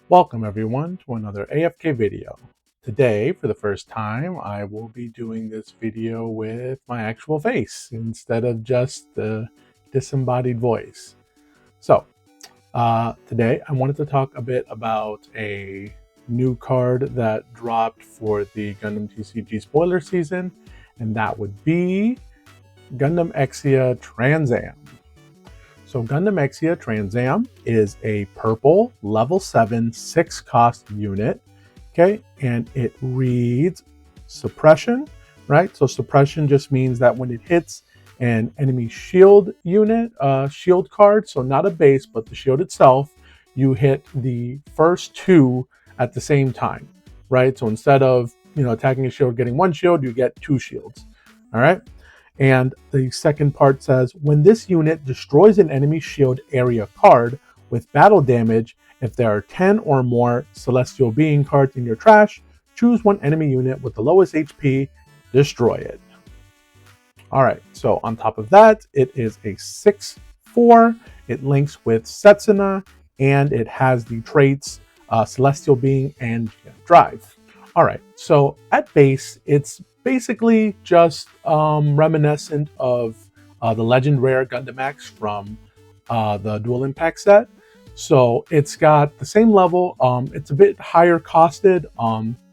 Welcome everyone to another AFK video. Today, for the first time, I will be doing this video with my actual face instead of just the disembodied voice. So, today I wanted to talk a bit about a new card that dropped for the Gundam TCG spoiler season, and that would be Gundam Exia Trans Am. So Gundam Exia Trans Am is a purple level 7 6 cost unit, okay? And it reads suppression, right? So suppression just means that when it hits an enemy shield unit, shield card, so not a base, but the shield itself, you hit the first two at the same time, right? So instead of, attacking a shield, getting one shield, you get two shields, all right? And the second part says, when this unit destroys an enemy shield area card with battle damage, if there are 10 or more Celestial Being cards in your trash, choose one enemy unit with the lowest HP, destroy it. Alright, so on top of that, it is a 6/4. It links with Setsuna, and it has the traits Celestial Being and Drive. Alright, so at base, it's basically just reminiscent of the Legend Rare Gundam X from the Dual Impact set. So it's got the same level. It's a bit higher costed.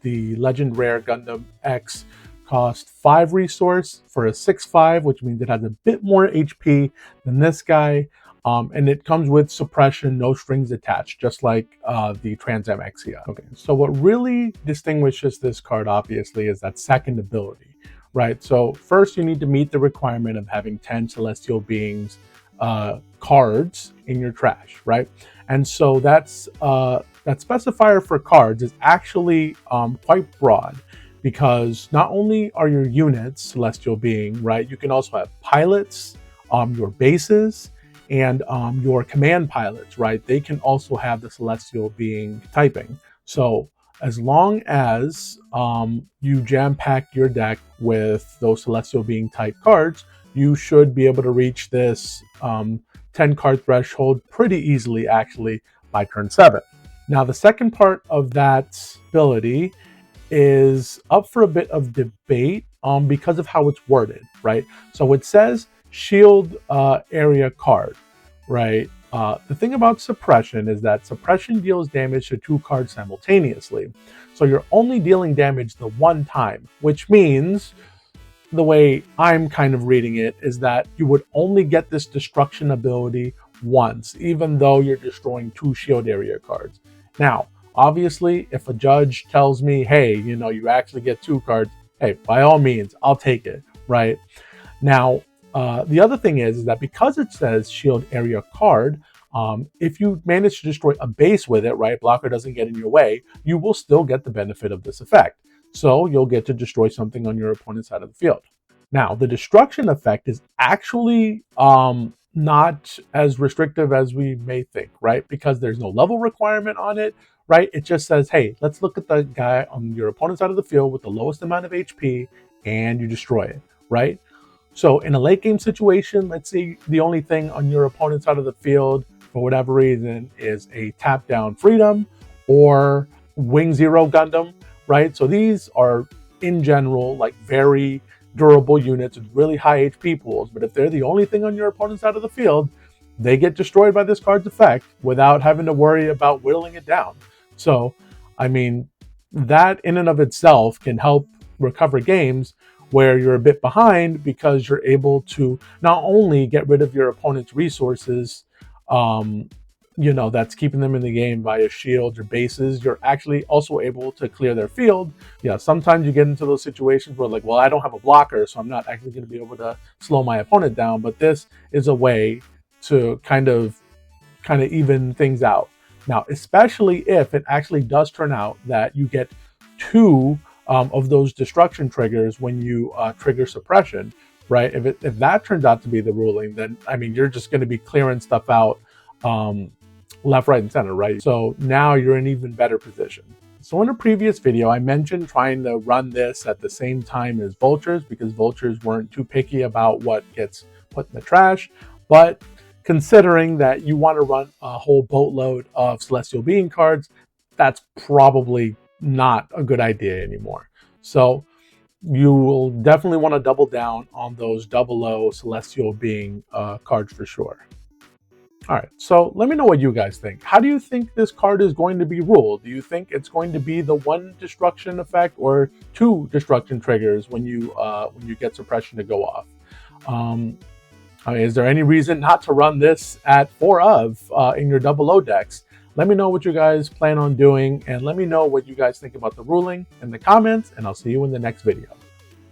The Legend Rare Gundam X cost 5 resource for a 6/5, which means it has a bit more HP than this guy. And it comes with suppression, no strings attached, just like the Trans Am Exia. Okay, so what really distinguishes this card, obviously, is that second ability, right? So first, you need to meet the requirement of having 10 Celestial Beings cards in your trash, right? And so that specifier for cards is actually quite broad, because not only are your units Celestial Being, right? You can also have pilots, your bases, and your command pilots, right? They can also have the Celestial Being typing. So as long as you jam-pack your deck with those Celestial Being type cards, you should be able to reach this 10 card threshold pretty easily, actually, by turn 7. Now, the second part of that ability is up for a bit of debate because of how it's worded, right? So it says shield area card, right? The thing about suppression is that suppression deals damage to 2 cards simultaneously. So you're only dealing damage the one time, which means, the way I'm kind of reading it, is that you would only get this destruction ability once, even though you're destroying 2 shield area cards. Now, obviously, if a judge tells me, hey, you actually get 2 cards, hey, by all means, I'll take it, right? Now, the other thing is that because it says shield area card, if you manage to destroy a base with it, right, blocker doesn't get in your way, you will still get the benefit of this effect. So you'll get to destroy something on your opponent's side of the field. Now, the destruction effect is actually not as restrictive as we may think, right? Because there's no level requirement on it, right? It just says, hey, let's look at the guy on your opponent's side of the field with the lowest amount of HP, and you destroy it, right? So in a late game situation, let's say the only thing on your opponent's side of the field, for whatever reason, is a tap down Freedom or Wing Zero Gundam, right? So these are, in general, like very durable units with really high HP pools. But if they're the only thing on your opponent's side of the field, they get destroyed by this card's effect without having to worry about whittling it down. So, I mean, that in and of itself can help recover games where you're a bit behind, because you're able to not only get rid of your opponent's resources, that's keeping them in the game via shields or bases, you're actually also able to clear their field. Yeah, sometimes you get into those situations where, like, well, I don't have a blocker, so I'm not actually going to be able to slow my opponent down, but this is a way to kind of even things out. Now, especially if it actually does turn out that you get 2 of those destruction triggers when you trigger suppression, right? If that turns out to be the ruling, then I mean, you're just going to be clearing stuff out left, right, and center, right? So now you're in even better position. So in a previous video, I mentioned trying to run this at the same time as Vultures, because Vultures weren't too picky about what gets put in the trash. But considering that you want to run a whole boatload of Celestial Being cards, that's probably not a good idea anymore. So you will definitely want to double down on those 00 Celestial being cards for sure. All right, so let me know what you guys think. How do you think this card is going to be ruled? Do you think it's going to be the 1 destruction effect or 2 destruction triggers when you get suppression to go off? Is there any reason not to run this at 4 of in your 00 decks? Let me know what you guys plan on doing, and let me know what you guys think about the ruling in the comments, and I'll see you in the next video.